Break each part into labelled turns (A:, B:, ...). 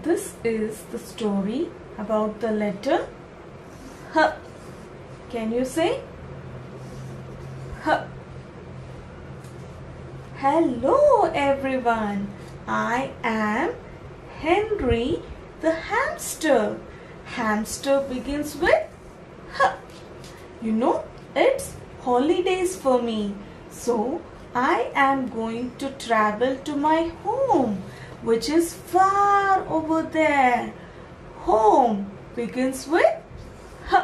A: This is the story about the letter H. Can you say H? Hello everyone. I am Henry the hamster. Hamster begins with H. You know, it's holidays for me. So I am going to travel to my home, which is far over there. Home begins with H.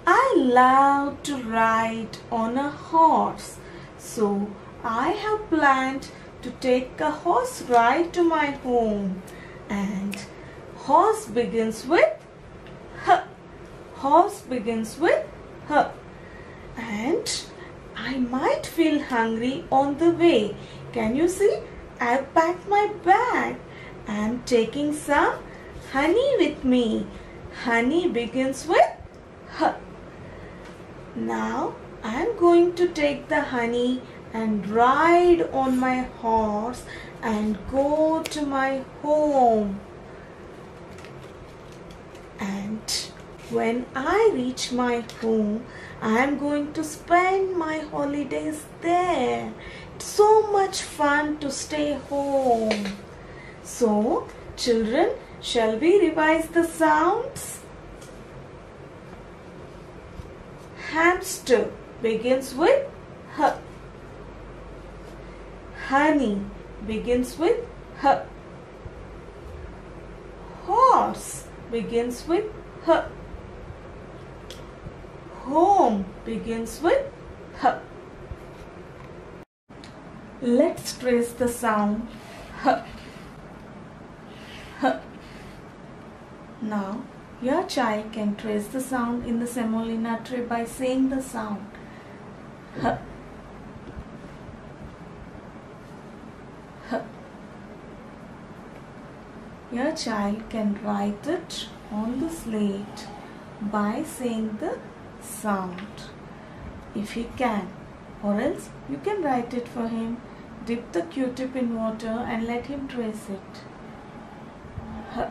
A: I love to ride on a horse. So I have planned to take a horse ride to my home. And horse begins with H. Horse begins with H. And I might feel hungry on the way. Can you see? I've packed my bag. I'm taking some honey with me. Honey begins with H. Now I'm going to take the honey and ride on my horse and go to my home. And when I reach my home, I am going to spend my holidays there. It's so much fun to stay home. So, children, shall we revise the sounds? Hamster begins with H. Honey begins with H. Horse begins with H. Home begins with H. Let's trace the sound H. H. Now, your child can trace the sound in the semolina tray by saying the sound H. H. Your child can write it on the slate by saying the sound, if he can, or else you can write it for him. Dip the Q-tip in water and let him trace it. H.